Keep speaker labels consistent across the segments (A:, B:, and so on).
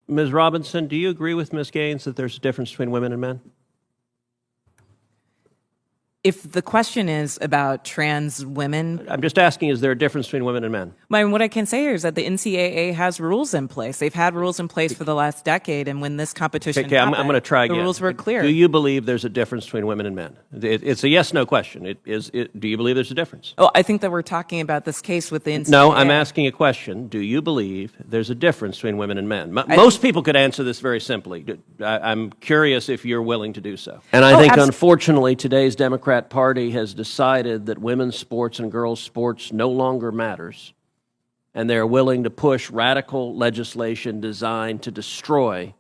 A: Ms. Robinson, do you agree with Ms. Gaines that there's a difference between women and men?
B: If the question is about trans women,
A: I'm just asking, is there a difference between women and men?
B: what I can say here is that the NCAA has rules in place. They've had rules in place for the last decade, and when this competition happened,
A: I'm going to try again.
B: the rules were clear.
A: Do you believe there's a difference between women and men? It's a yes/no question. Do you believe there's a difference?
B: Oh, I think that we're talking about this case with the NCAA.
A: No, I'm asking a question. Do you believe there's a difference between women and men? Most people could answer this very simply. I'm curious if you're willing to do so. And I think, unfortunately, today's Democrat Party has decided that women's sports and girls' sports no longer matters, and they're willing to push radical legislation designed to destroy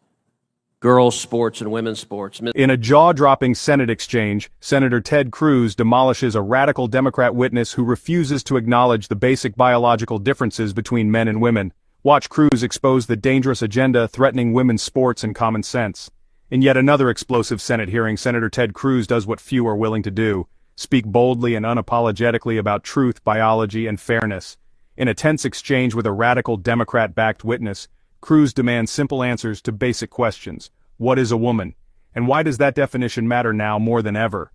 A: girls' sports and women's sports.
C: In a jaw-dropping Senate exchange, Senator Ted Cruz demolishes a radical Democrat witness who refuses to acknowledge the basic biological differences between men and women. Watch Cruz expose the dangerous agenda threatening women's sports and common sense. In yet another explosive Senate hearing, Senator Ted Cruz does what few are willing to do: speak boldly and unapologetically about truth, biology, and fairness. In a tense exchange with a radical Democrat-backed witness, Cruz demands simple answers to basic questions. What is a woman? And why does that definition matter now more than ever?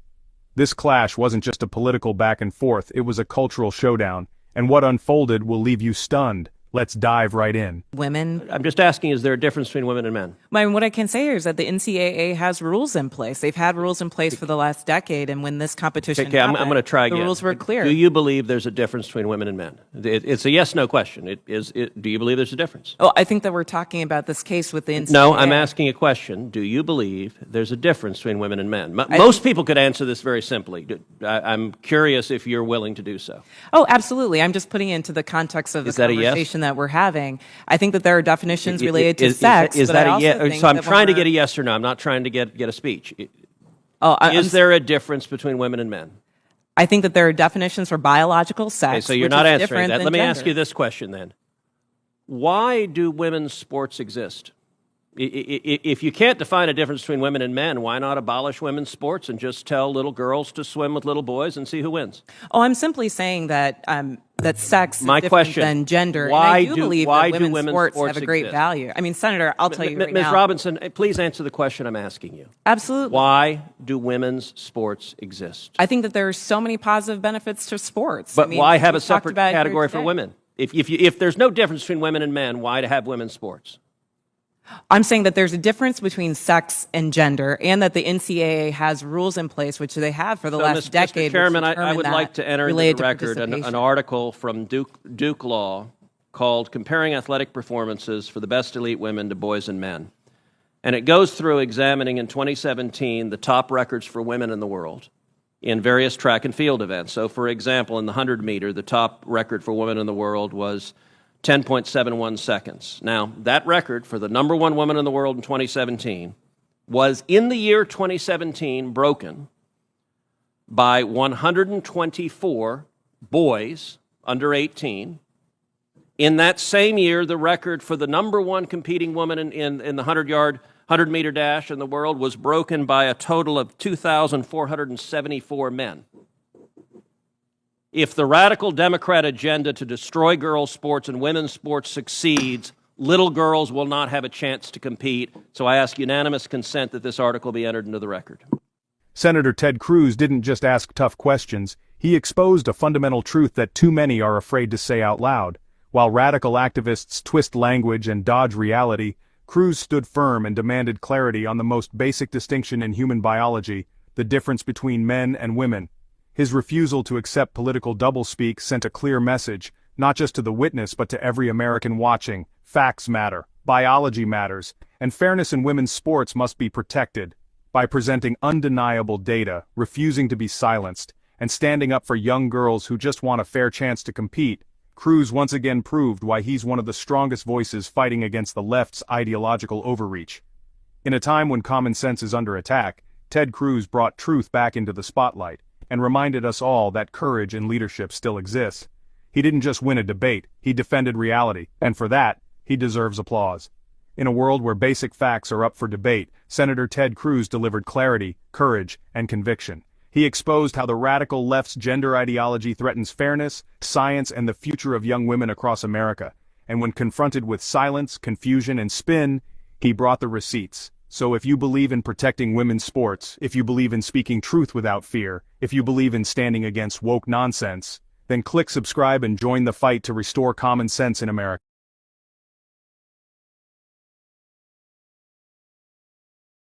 C: This clash wasn't just a political back and forth, it was a cultural showdown, and what unfolded will leave you stunned. Let's dive right in.
B: Women.
A: I'm just asking, is there a difference between women and men?
B: What I can say here is that the NCAA has rules in place. They've had rules in place for the last decade, and when this competition happened,
A: I'm going to try again.
B: The rules were clear.
A: Do you believe there's a difference between women and men? It's a yes/no question. Do you believe there's a difference?
B: Oh, I think that we're talking about this case with the NCAA.
A: No, I'm asking a question. Do you believe there's a difference between women and men? Most people could answer this very simply. I'm curious if you're willing to do so.
B: Oh, absolutely. I'm just putting it into the context of the conversation that we're having. I think that there are definitions related to sex.
A: Is that a yes? So I'm trying to get a yes or no. I'm not trying to get a speech. Is there a difference between women and men?
B: I think that there are definitions for biological sex.
A: Okay, so you're not answering that. Let me ask you this question then. Why do women's sports exist? If you can't define a difference between women and men, why not abolish women's sports and just tell little girls to swim with little boys and see who wins?
B: Oh, I'm simply saying that that sex is different than gender.
A: Why
B: and I do believe that women's sports have a great
A: exist?
B: value. I mean, Senator, I'll tell you right
A: Ms.
B: now.
A: Ms. Robinson, please answer the question I'm asking you.
B: Absolutely.
A: Why do women's sports exist?
B: I think that there are so many positive benefits to sports.
A: But why have a separate category for women? If there's no difference between women and men, why to have women's sports?
B: I'm saying that there's a difference between sex and gender, and that the NCAA has rules in place, which they have for the last decade.
A: Mr. Chairman, I would like to enter into the record an article from Duke Law called Comparing Athletic Performances for the Best Elite Women to Boys and Men. And it goes through examining in 2017 the top records for women in the world in various track and field events. So, for example, in the 100-meter, the top record for women in the world was 10.71 seconds. Now, that record for the number one woman in the world in 2017 was, in the year 2017, broken by 124 boys under 18. In that same year, the record for the number one competing woman in the 100-meter dash in the world was broken by a total of 2,474 men. If the radical Democrat agenda to destroy girls' sports and women's sports succeeds, little girls will not have a chance to compete. So I ask unanimous consent that this article be entered into the record.
C: Senator Ted Cruz didn't just ask tough questions, he exposed a fundamental truth that too many are afraid to say out loud. While radical activists twist language and dodge reality, Cruz stood firm and demanded clarity on the most basic distinction in human biology, the difference between men and women. His refusal to accept political doublespeak sent a clear message, not just to the witness but to every American watching. Facts matter, biology matters, and fairness in women's sports must be protected. By presenting undeniable data, refusing to be silenced, and standing up for young girls who just want a fair chance to compete, Cruz once again proved why he's one of the strongest voices fighting against the left's ideological overreach. In a time when common sense is under attack, Ted Cruz brought truth back into the spotlight and reminded us all that courage and leadership still exists. He didn't just win a debate, he defended reality, and for that, he deserves applause. In a world where basic facts are up for debate, Senator Ted Cruz delivered clarity, courage, and conviction. He exposed how the radical left's gender ideology threatens fairness, science, and the future of young women across America. And when confronted with silence, confusion, and spin, He brought the receipts. So if you believe in protecting women's sports, if you believe in speaking truth without fear, if you believe in standing against woke nonsense, then click subscribe and join the fight to restore common sense in America.